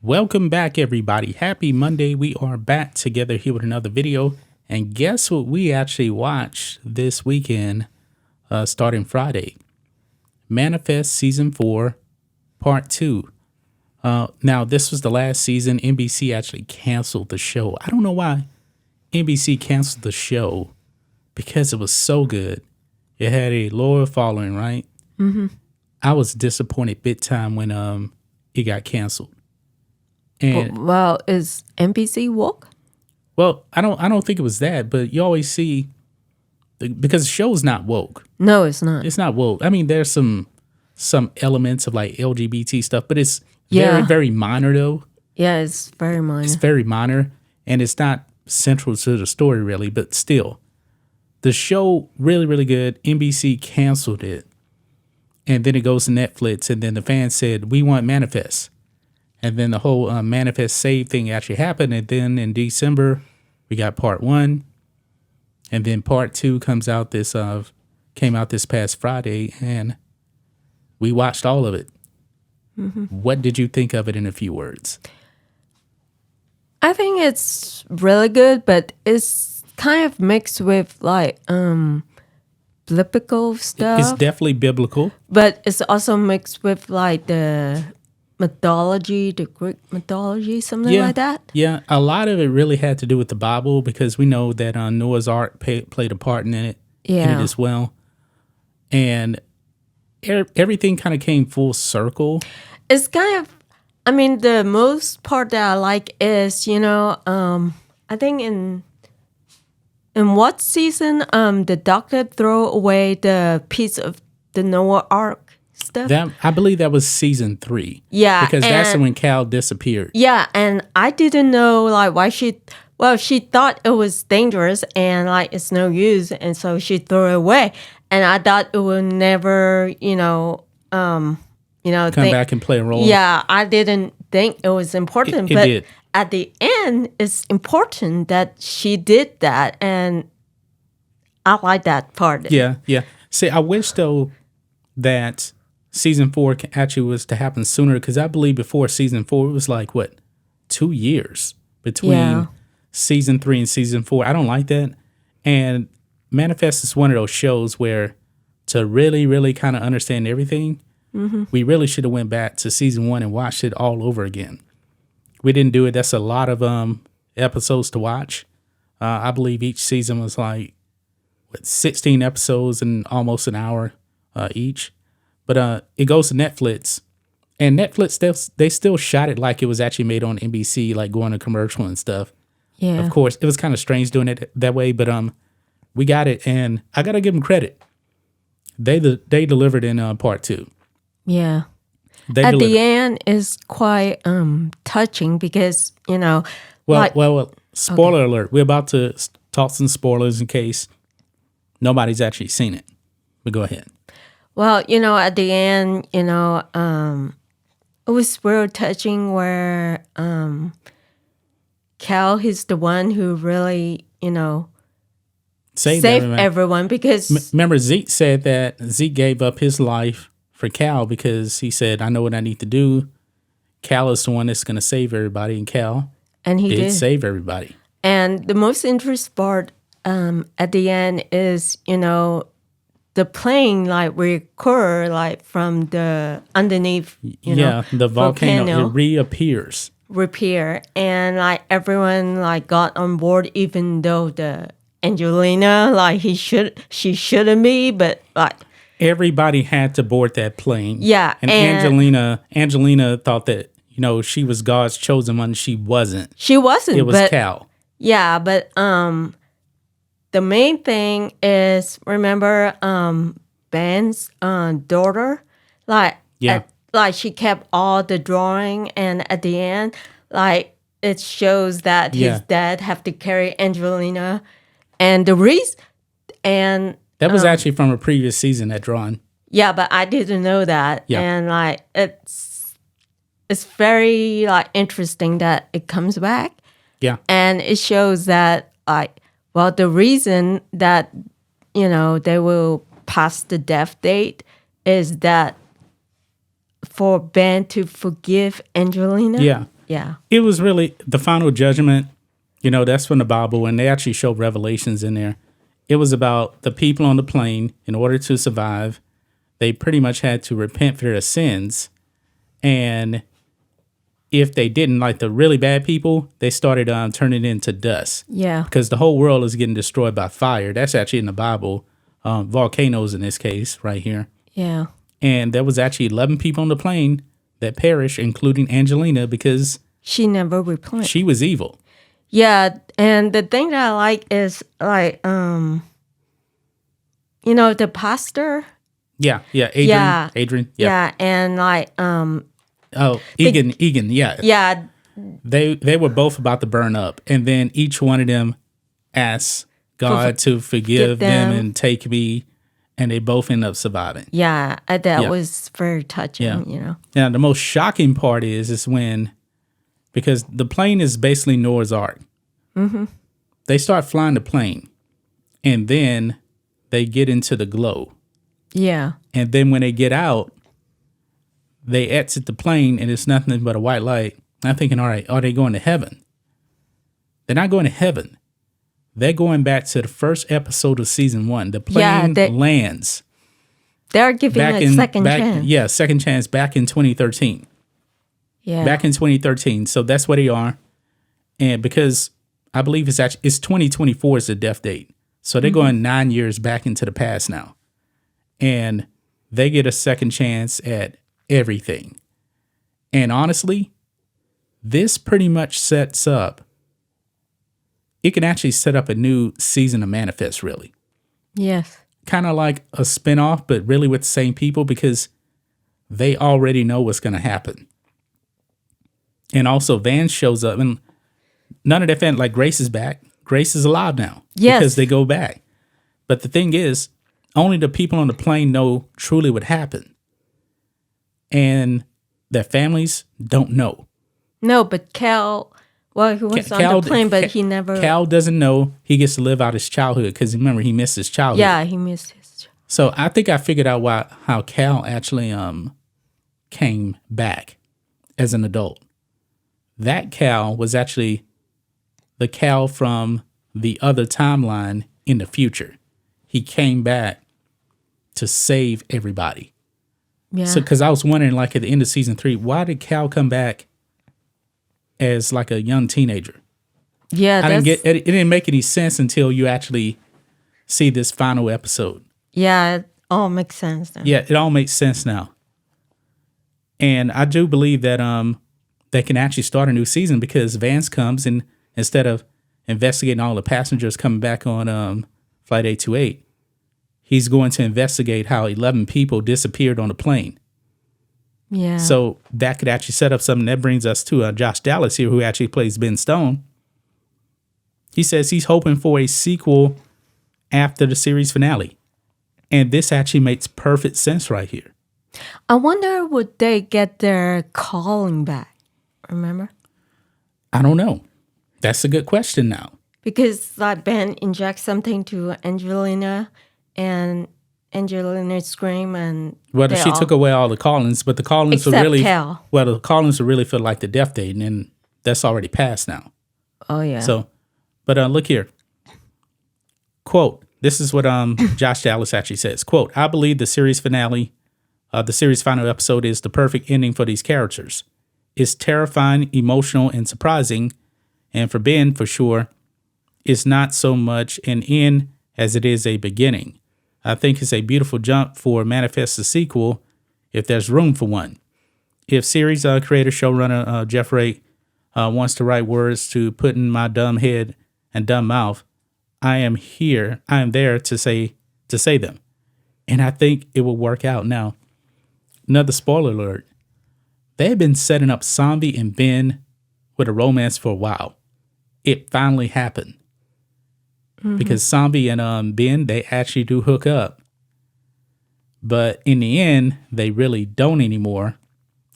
Welcome back, everybody. Happy Monday. We are back together here with another video. And guess what we actually watched this weekend, starting Friday? Manifest Season 4, Part 2. Now, this was the last season. NBC actually canceled the show. I don't know why NBC canceled the show, because it was so good. It had a loyal following, right? Mm-hmm. I was disappointed big time when it got canceled. And well, is NBC woke? well, I don't think it was that, but you always see because the show's not woke. No, it's not. It's not woke. I mean, there's some elements of like LGBT stuff, but it's Yeah. very minor though. Yeah, it's very minor. It's very minor, and it's not central to the story really. But still, the show really good. NBC canceled it, and then it goes to Netflix, and then the fans said we want Manifest. And then the whole Manifest Save thing actually happened. And then in December, we got Part 1. And then Part 2 came out this past Friday. And we watched all of it. Mm-hmm. What did you think of it in a few words? I think it's really good, but it's kind of mixed with like biblical stuff. It's definitely biblical. But it's also mixed with like the mythology, the Greek mythology, something like that. Yeah, a lot of it really had to do with the Bible, because we know that Noah's Ark played a part in it as well. And everything kind of came full circle. It's kind of, I mean, the most part that I like is, I think in what season the doctor throw away the piece of the Noah Ark stuff. I believe that was season 3. Yeah, because that's when Cal disappeared. Yeah, and I didn't know like why she thought it was dangerous and like it's no use, and so she threw it away. And I thought it would never, come back and play a role. Yeah, I didn't think it was important, It but did. At the end, it's important that she did that, and I like that part. Yeah. See, I wish though that season 4 actually was to happen sooner, because I believe before season 4 it was like 2 years between season 3 and season 4. I don't like that. And Manifest is one of those shows where to really kind of understand everything, we really should have went back to season 1 and watched it all over again. We didn't do it. That's a lot of episodes to watch. I believe each season was like 16 episodes and almost an hour each. But it goes to Netflix, and Netflix, they still shot it like it was actually made on NBC, like going to commercial and stuff. Yeah. Of course, it was kind of strange doing it that way, but we got it, and I got to give them credit. They delivered in Part 2. Yeah. At the end is quite touching because, Well, spoiler alert. We're about to talk some spoilers in case nobody's actually seen it. But go ahead. Well, at the end, it was real touching where Cal is the one who really, saved everyone because... Remember, Zeke gave up his life for Cal because he said, I know what I need to do. Cal is the one that's going to save everybody, and Cal did save everybody. And the most interesting part at the end is, the plane like recur like from the underneath, the volcano it reappears. Repair, and like everyone like got on board, even though the Angelina like she shouldn't be, but like everybody had to board that plane. Yeah, and Angelina thought that she was God's chosen one. She wasn't. She wasn't. It was Cal. Yeah, but the main thing is, remember Ben's daughter? Like she kept all the drawing, and at the end, like it shows that his dad have to carry Angelina, and the reason, and that was actually from a previous season, that drawing. Yeah, but I didn't know that, and like it's very like interesting that it comes back. Yeah, and it shows that like. Well, the reason that, they will pass the death date is that for Ben to forgive Angelina. Yeah. Yeah. It was really the final judgment. You know, that's from the Bible, and they actually show Revelations in there. It was about the people on the plane. In order to survive, they pretty much had to repent for their sins. And if they didn't, like the really bad people, they started turning into dust. Yeah. Because the whole world is getting destroyed by fire. That's actually in the Bible. Volcanoes in this case, right here. Yeah. And there was actually 11 people on the plane that perished, including Angelina, because she never replied. She was evil. Yeah, and the thing that I like is like, the pastor. Yeah, Adrian. Yeah, and like, Egan, yeah. Yeah. They were both about to burn up, and then each one of them asked God to forgive them and take me, and they both end up surviving. Yeah, that was very touching, Now, the most shocking part is when, because the plane is basically Noah's Ark. Mm-hmm. They start flying the plane, and then they get into the glow. Yeah. And then when they get out, they exit the plane, and it's nothing but a white light. I'm thinking, all right, are they going to heaven? They're not going to heaven. They're going back to the first episode of season 1. The plane lands. They're giving a second chance. Yeah, second chance back in 2013. Yeah. Back in 2013. So that's where they are. And because I believe it's 2024 is the death date. So they're going 9 years back into the past now. And they get a second chance at everything. And honestly, this pretty much sets up, it can actually set up a new season of Manifest, really. Yes. Kind of like a spinoff, but really with the same people, because they already know what's going to happen. And also Vance shows up, and none of their fans, like Grace is back. Grace is alive now. Yes. Because they go back. But the thing is, only the people on the plane know truly what happened. And their families don't know. No, but Cal, well, he was on the plane, but he never... Cal doesn't know he gets to live out his childhood, because remember, he missed his childhood. Yeah, he missed his childhood. So I think I figured out how Cal actually came back as an adult. That Cal was actually the Cal from the other timeline in the future. He came back to save everybody. Yeah. So, because I was wondering, like at the end of season 3, why did Cal come back as like a young teenager? Yeah, it didn't make any sense until you actually see this final episode. Yeah, it all makes sense now. Yeah, it all makes sense now. And I do believe that they can actually start a new season, because Vance comes, and instead of investigating all the passengers coming back on Flight 828, he's going to investigate how 11 people disappeared on the plane. Yeah. So that could actually set up something. That brings us to Josh Dallas here, who actually plays Ben Stone. He says he's hoping for a sequel after the series finale. And this actually makes perfect sense right here. I wonder, would they get their calling back? Remember? I don't know. That's a good question now. Because like Ben injects something to Angelina, and Angelina scream, and she took away all the callings, but the callings except are really Cal. Well, the callings are really feel like the death date, and that's already passed now. Oh yeah. So, but look here. Quote, this is what Josh Dallas actually says. Quote, I believe the series finale, the series final episode is the perfect ending for these characters. It's terrifying, emotional, and surprising. And for Ben, for sure, it's not so much an end as it is a beginning. I think it's a beautiful jump for Manifest the sequel, if there's room for one. If series creator, showrunner Jeff Ray wants to write words to put in my dumb head and dumb mouth, I am there to say them. And I think it will work out. Now, another spoiler alert. They've been setting up Zombie and Ben with a romance for a while. It finally happened. Mm-hmm. Because Zombie and Ben, they actually do hook up. But in the end, they really don't anymore.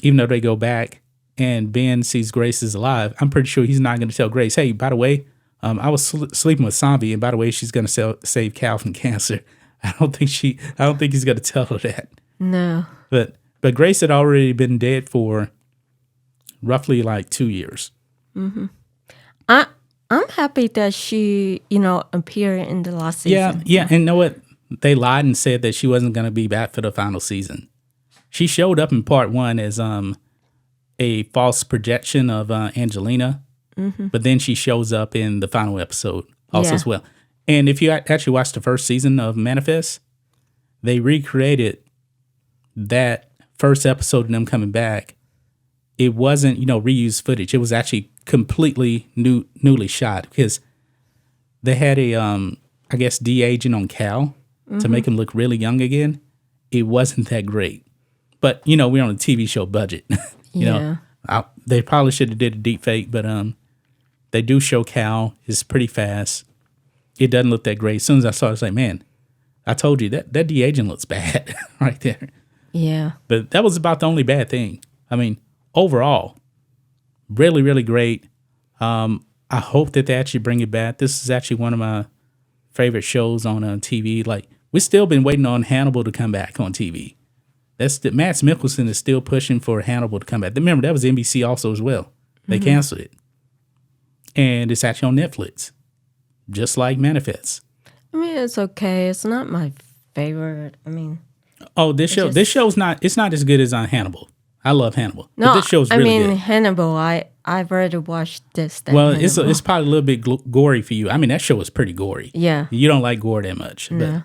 Even though they go back and Ben sees Grace is alive, I'm pretty sure he's not going to tell Grace, hey, by the way, I was sleeping with Zombie, and by the way, she's going to save Cal from cancer. I don't think he's going to tell her that. No. But Grace had already been dead for roughly like 2 years. I'm happy that she, appeared in the last season. Yeah. And you know what? They lied and said that she wasn't going to be back for the final season. She showed up in part 1 as a false projection of Angelina, but then she shows up in the final episode also as well. And if you actually watch the first season of Manifest, they recreated that first episode of them coming back. It wasn't, reused footage. It was actually completely newly shot because they had a, I guess, de-aging on Cal to make him look really young again. It wasn't that great. But, we're on a TV show budget. They probably should have did a deep fake, but they do show Cal. It's pretty fast. It doesn't look that great. As soon as I saw it, I was like, man, I told you that de-aging looks bad right there. Yeah. But that was about the only bad thing. I mean, overall, really, really great. I hope that they actually bring it back. This is actually one of my favorite shows on TV. Like, we've still been waiting on Hannibal to come back on TV. Mads Mikkelsen is still pushing for Hannibal to come back. Remember, that was NBC also as well. They canceled it. And it's actually on Netflix, just like Manifest. I mean, it's okay. It's not my favorite. I mean... Oh, this show's not as good as on Hannibal. I love Hannibal. No, but this show's really good. Hannibal, I've already watched this. Well, it's probably a little bit gory for you. I mean, that show is pretty gory. Yeah. You don't like gore that much. No. But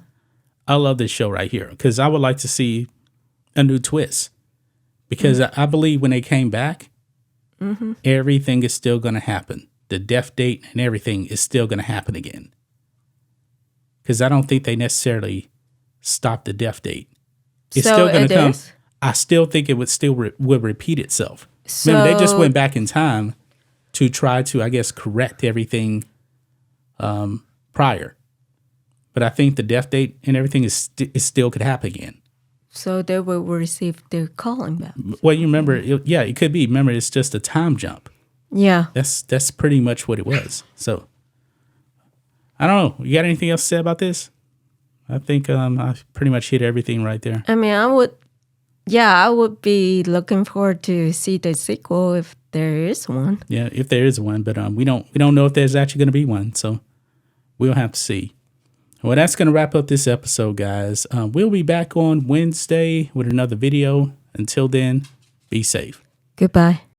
I love this show right here because I would like to see a new twist. Because I believe when they came back, everything is still going to happen. The death date and everything is still going to happen again. Because I don't think they necessarily stopped the death date. It's still going to come. I still think it would repeat itself. So, remember, they just went back in time to try to, I guess, correct everything prior. But I think the death date and everything is still could happen again. So they will receive their calling back. Well, you remember, it could be. Remember, it's just a time jump. Yeah. That's pretty much what it was. So, I don't know. You got anything else to say about this? I think I pretty much hit everything right there. I mean, I would be looking forward to see the sequel if there is one. Yeah, if there is one, but we don't know if there's actually going to be one, so we'll have to see. Well, that's going to wrap up this episode, guys. We'll be back on Wednesday with another video. Until then, be safe. Goodbye.